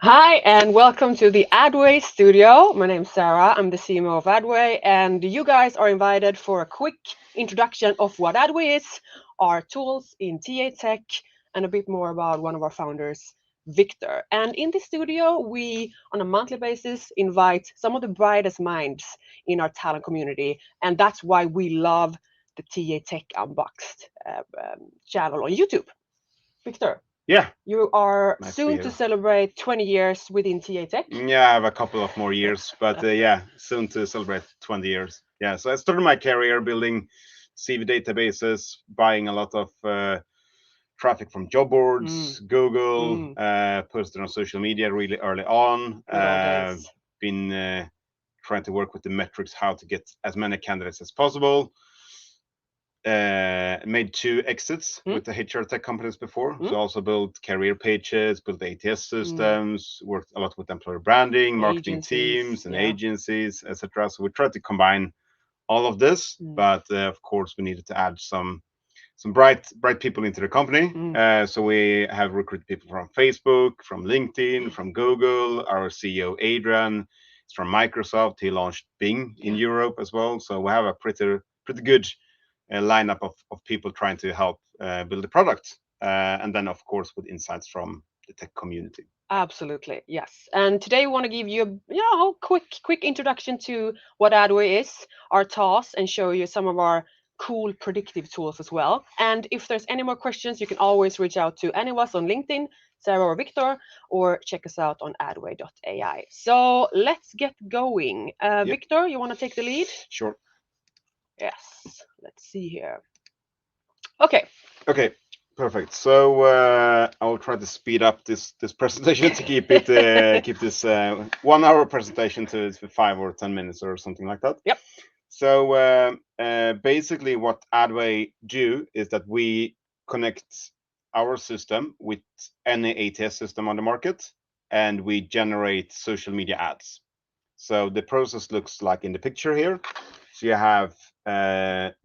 Hi, and welcome to the Adway studio. My name's Sarah. I'm the CMO of Adway, and you guys are invited for a quick introduction of what Adway is, our tools in TA Tech, and a bit more about one of our founders, Victor. And in the studio, we, on a monthly basis, invite some of the brightest minds in our talent community, and that's why we love the TA Tech Unboxed channel on YouTube. Victor, Yeah, you are nice to be soon to here. celebrate 20 years within TA Tech. Yeah, I have a couple of more years, but yeah, soon to celebrate 20 years. Yeah, so I started my career building CV databases, buying a lot of traffic from job Mm, boards, Google, mm, posted on social media really early on. good old days. Been trying to work with the metrics, how to get as many candidates as possible. Made two exits Mm, with the HR tech companies before. mm, So also built career pages, built ATS mm. systems, worked a lot with employer branding, marketing Agencies, teams and yeah. agencies, etc. So we tried to combine all of this, Mm, but of course we needed to add some bright people into the company. mm, So we have recruited people from Facebook, from LinkedIn, from Google. Our CEO Adrian is from Microsoft. He launched Bing in yeah, Europe as well. So we have a pretty good lineup of people trying to help build the product, and then of course with insights from the tech community. absolutely, yes. And today we want to give you a quick introduction to what Adway is, our tasks, and show you some of our cool predictive tools as well. And if there's any more questions, you can always reach out to any of us on LinkedIn, Sarah or Victor, or check us out on adway.ai. So let's get going. Yep, Victor, you want to take the lead? sure. Yes, let's see here. Okay. Okay, perfect. So I will try to speed up this presentation to keep this 1 hour presentation to 5 or 10 minutes or something like that. Yep. So basically, what Adway do is that we connect our system with any ATS system on the market, and we generate social media ads. So the process looks like in the picture here. So you have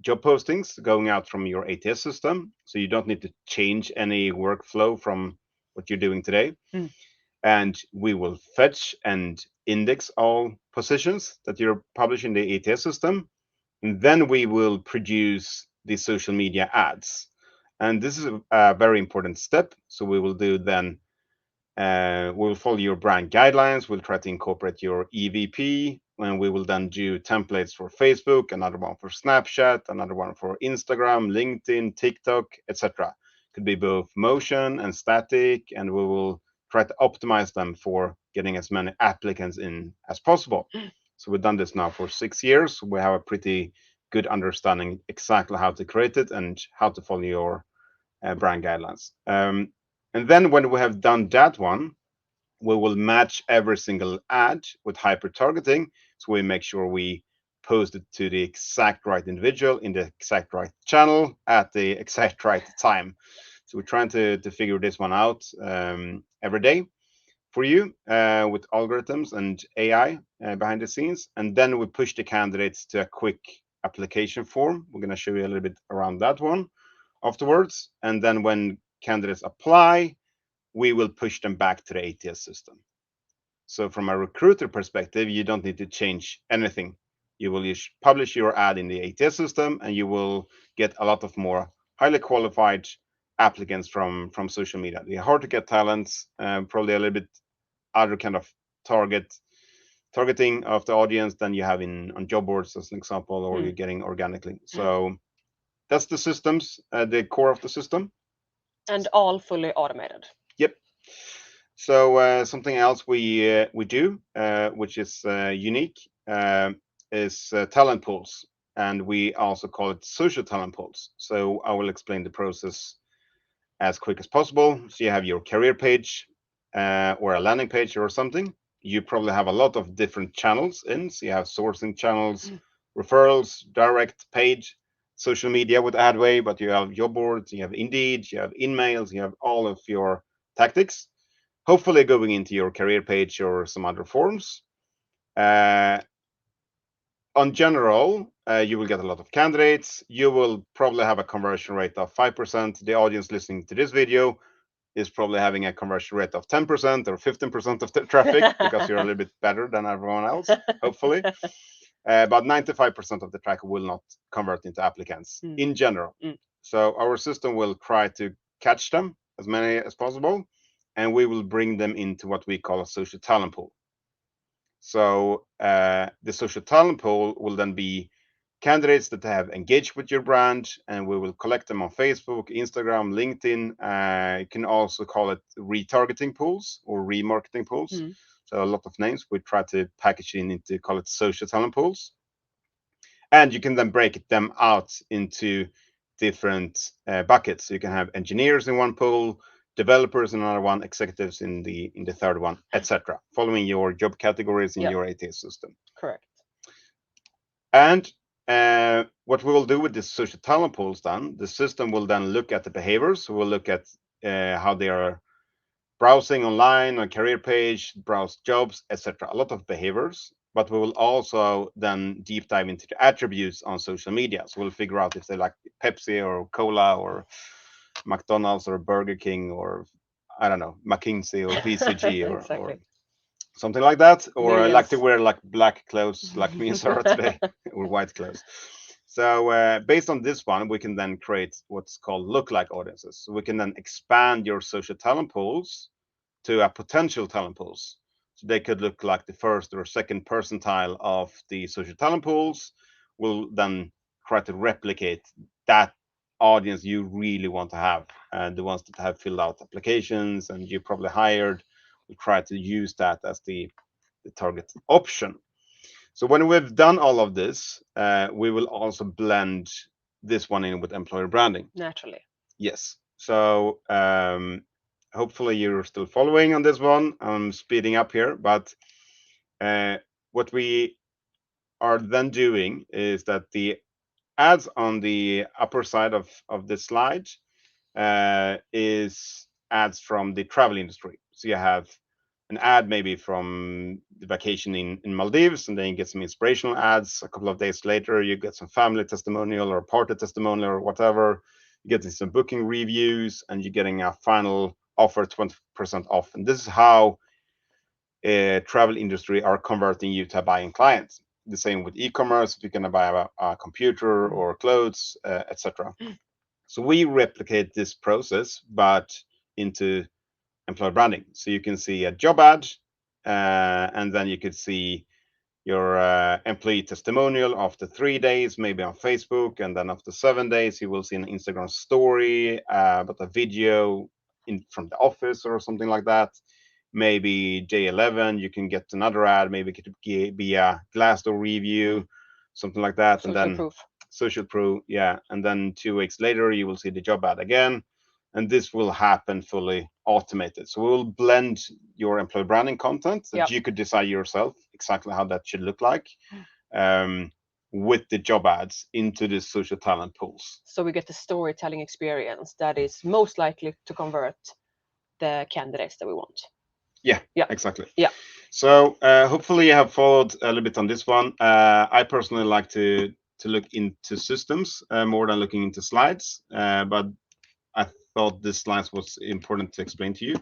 job postings going out from your ATS system. So you don't need to change any workflow from what you're doing today. Mm, And we will fetch and index all positions that you're publishing in the ATS system. And then we will produce the social media ads. And this is a very important step. So we will do then we'll follow your brand guidelines. We'll try to incorporate your EVP, and we will then do templates for Facebook, another one for Snapchat, another one for Instagram, LinkedIn, TikTok, etc. Could be both motion and static, and we will try to optimize them for getting as many applicants in as possible. So we've done this now for 6 years. We have a pretty good understanding exactly how to create it and how to follow your brand guidelines. And then when we have done that one, we will match every single ad with hyper targeting. So we make sure we post it to the exact right individual in the exact right channel at the exact right time. So we're trying to figure this one out every day for you with algorithms and AI behind the scenes. And then we push the candidates to a quick application form. We're going to show you a little bit around that one afterwards. And then when candidates apply, we will push them back to the ATS system. So from a recruiter perspective, you don't need to change anything. You will publish your ad in the ATS system, and you will get a lot of more highly qualified applicants from social media. They're hard to get talents, probably a little bit other kind of targeting of the audience than you have in on job boards, as an example, or mm. you're getting organically. So that's the systems, the core of the system. And all fully automated. Yep. So something else we do, which is unique, is talent pools, and we also call it social talent pools. So I will explain the process as quick as possible. So you have your career page or a landing page or something. You probably have a lot of different channels in. So you have sourcing channels, Mm, referrals, direct, paid, social media with Adway, but you have job boards, you have Indeed, you have InMails, you have all of your tactics, hopefully going into your career page or some other forms. Uh, on general, you will get a lot of candidates. You will probably have a conversion rate of 5%. The audience listening to this video is probably having a conversion rate of 10% or 15% of the traffic because you're a little bit better than everyone else, hopefully. But 95% of the traffic will not convert into applicants in general. So our system will try to catch them, as many as possible, and we will bring them into what we call a social talent pool. So the social talent pool will then be candidates that have engaged with your brand, and we will collect them on Facebook, Instagram, LinkedIn. You can also call it retargeting pools or remarketing pools. So a lot of names. We try to package it into call it social talent pools, and you can then break them out into different buckets. So you can have engineers in one pool, developers in another one, executives in the third one, etc. Following your job categories in your ATS system. Correct. And what we will do with this social talent pools, then the system will then look at the behaviors. We'll look at how they are browsing online, on career page, browse jobs, etc. A lot of behaviors. But we will also then deep dive into the attributes on social media. So we'll figure out if they like Pepsi or Cola or McDonald's or Burger King or I don't know, McKinsey or BCG or something like that, or I like to wear like black clothes like me and Sarah today, or white clothes. So based on this one, we can then create what's called lookalike audiences. So we can then expand your social talent pools to a potential talent pools. So they could look like the first or second percentile of the social talent pools. We'll then try to replicate that audience you really want to have, and the ones that have filled out applications and you probably hired. We try to use that as the target option. So when we've done all of this, we will also blend this one in with employer branding. Naturally. Yes. So hopefully you're still following on this one. I'm speeding up here, but what we are then doing is that the ads on the upper side of the slide is ads from the travel industry. So you have an ad maybe from the vacation in Maldives, and then you get some inspirational ads. A couple of days later, you get some family testimonial or party testimonial or whatever. You're getting some booking reviews, and you're getting a final offer 20% off. And this is how travel industry are converting you to a buying client. The same with e-commerce. If you're going to buy a computer or clothes, etc. So we replicate this process, but into employer branding. So you can see a job ad, and then you could see your employee testimonial after 3 days, maybe on Facebook, and then after 7 days, you will see an Instagram story, but a video from the office or something like that. Maybe day 11, you can get another ad. Maybe it could be a Glassdoor review, something like that, Social and then proof. social proof, yeah. And then 2 weeks later, you will see the job ad again, and this will happen fully automated. So we'll blend your employee branding content that you could decide yourself exactly how that should look like, with the job ads into the social talent pools. So we get the storytelling experience that is most likely to convert the candidates that we want. Yeah, exactly. Yeah. So hopefully you have followed a little bit on this one. I personally like to look into systems more than looking into slides, but I thought this slides was important to explain to you.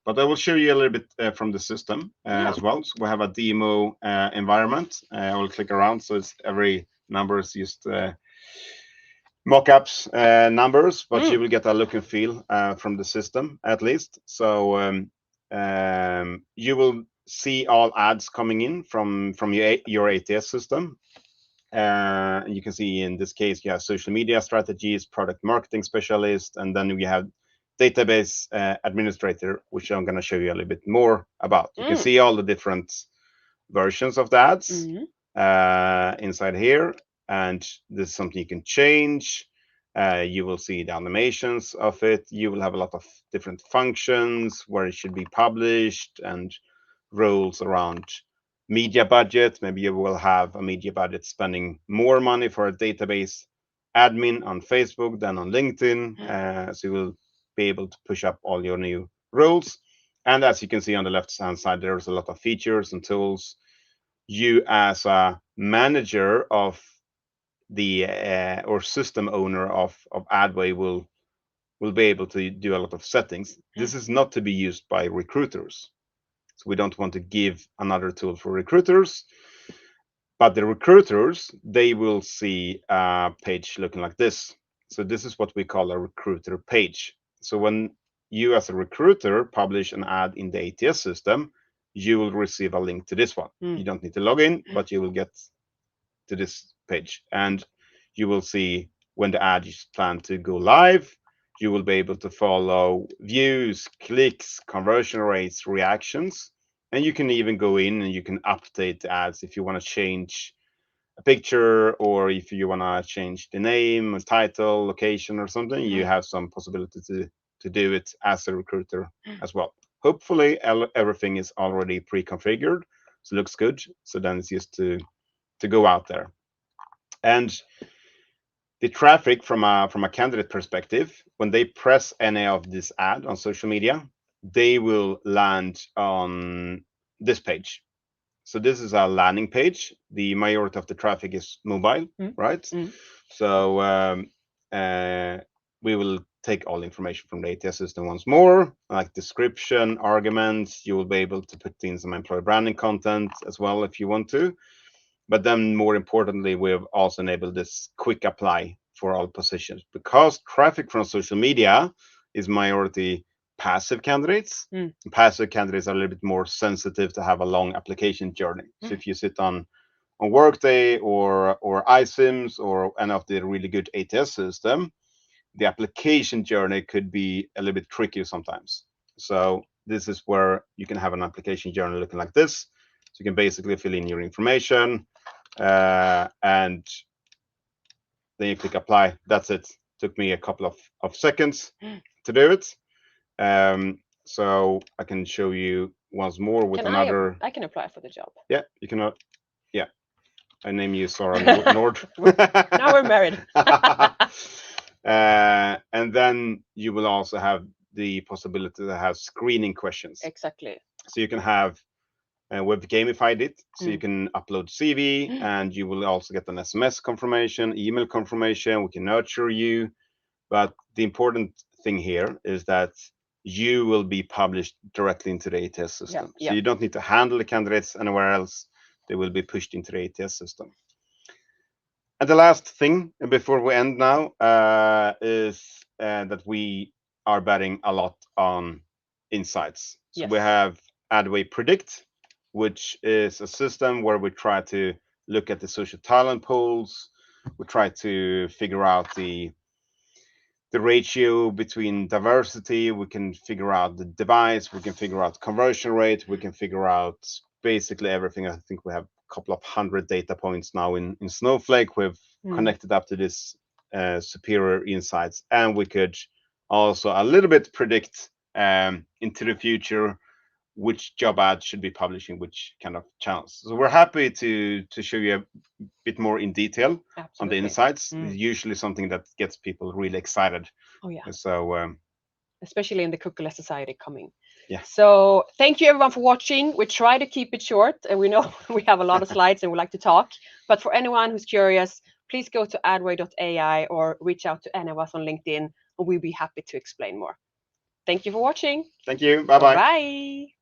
But I will show you a little bit from the system as well. So we have a demo environment. I will click around, so it's every number is just mockups numbers, but you will get a look and feel from the system at least. So you will see all ads coming in from your ATS system. You can see in this case you have social media strategies, product marketing specialist, and then we have database administrator, which I'm going to show you a little bit more about. You can see all the different versions of the ads inside here, and this is something you can change. You will see the animations of it. You will have a lot of different functions where it should be published and rules around media budget. Maybe you will have a media budget spending more money for a database admin on Facebook than on LinkedIn. So you will be able to push up all your new rules. And as you can see on the left hand side, there's a lot of features and tools. You as a manager of the or system owner of Adway will will be able to do a lot of settings. This is not to be used by recruiters. So we don't want to give another tool for recruiters. But the recruiters, they will see a page looking like this. So this is what we call a recruiter page. So when you as a recruiter publish an ad in the ATS system, you will receive a link to this one. You don't need to log in, but you will get to this page. And you will see when the ad is planned to go live. You will be able to follow views, clicks, conversion rates, reactions. And you can even go in and you can update the ads if you want to change a picture, or if you want to change the name, a title, location, or something. You have some possibility to do it as a recruiter as well. Hopefully everything is already pre-configured, so it looks good. So then it's just to go out there. And the traffic from a candidate perspective, when they press any of this ad on social media, they will land on this page. So this is our landing page. The majority of the traffic is mobile, right? So we will take all information from the ATS system once more, like description, arguments. You will be able to put in some employer branding content as well if you want to. But then more importantly, we've also enabled this quick apply for all positions, because traffic from social media is majority passive candidates. Passive candidates are a little bit more sensitive to have a long application journey. So if you sit on Workday or iSIMS or any of the really good ATS system, the application journey could be a little bit tricky sometimes. So this is where you can have an application journey looking like this. So you can basically fill in your information, and then you click apply. That's it. Took me a couple of seconds to do it. So I can show you once more with another. I can apply for the job. Yeah, you can. Yeah, I name you Sara Nord. Now we're married. And then you will also have the possibility to have screening questions. Exactly. So you can have, we've gamified it, so you can upload CV, and you will also get an SMS confirmation, email confirmation. We can nurture you, but the important thing here is that you will be published directly into the ATS system. So you don't need to handle the candidates anywhere else. They will be pushed into the ATS system. And the last thing before we end now is that we are betting a lot on insights. So we have Adway Predict, which is a system where we try to look at the social talent pools. We try to figure out the ratio between diversity. We can figure out the device. We can figure out conversion rate. We can figure out basically everything. I think we have a couple of hundred data points now in Snowflake. We've connected up to this superior insights, and we could also a little bit predict into the future which job ads should be publishing which kind of channels. So we're happy to show you a bit more in detail on the insights. It's usually something that gets people really excited. Oh yeah. So especially in the cookieless society coming. Yeah. So thank you everyone for watching. We try to keep it short, and we know we have a lot of slides and we like to talk. But for anyone who's curious, please go to adway.ai or reach out to any of us on LinkedIn, and we'll be happy to explain more. Thank you for watching. Thank you. Bye-bye. Bye.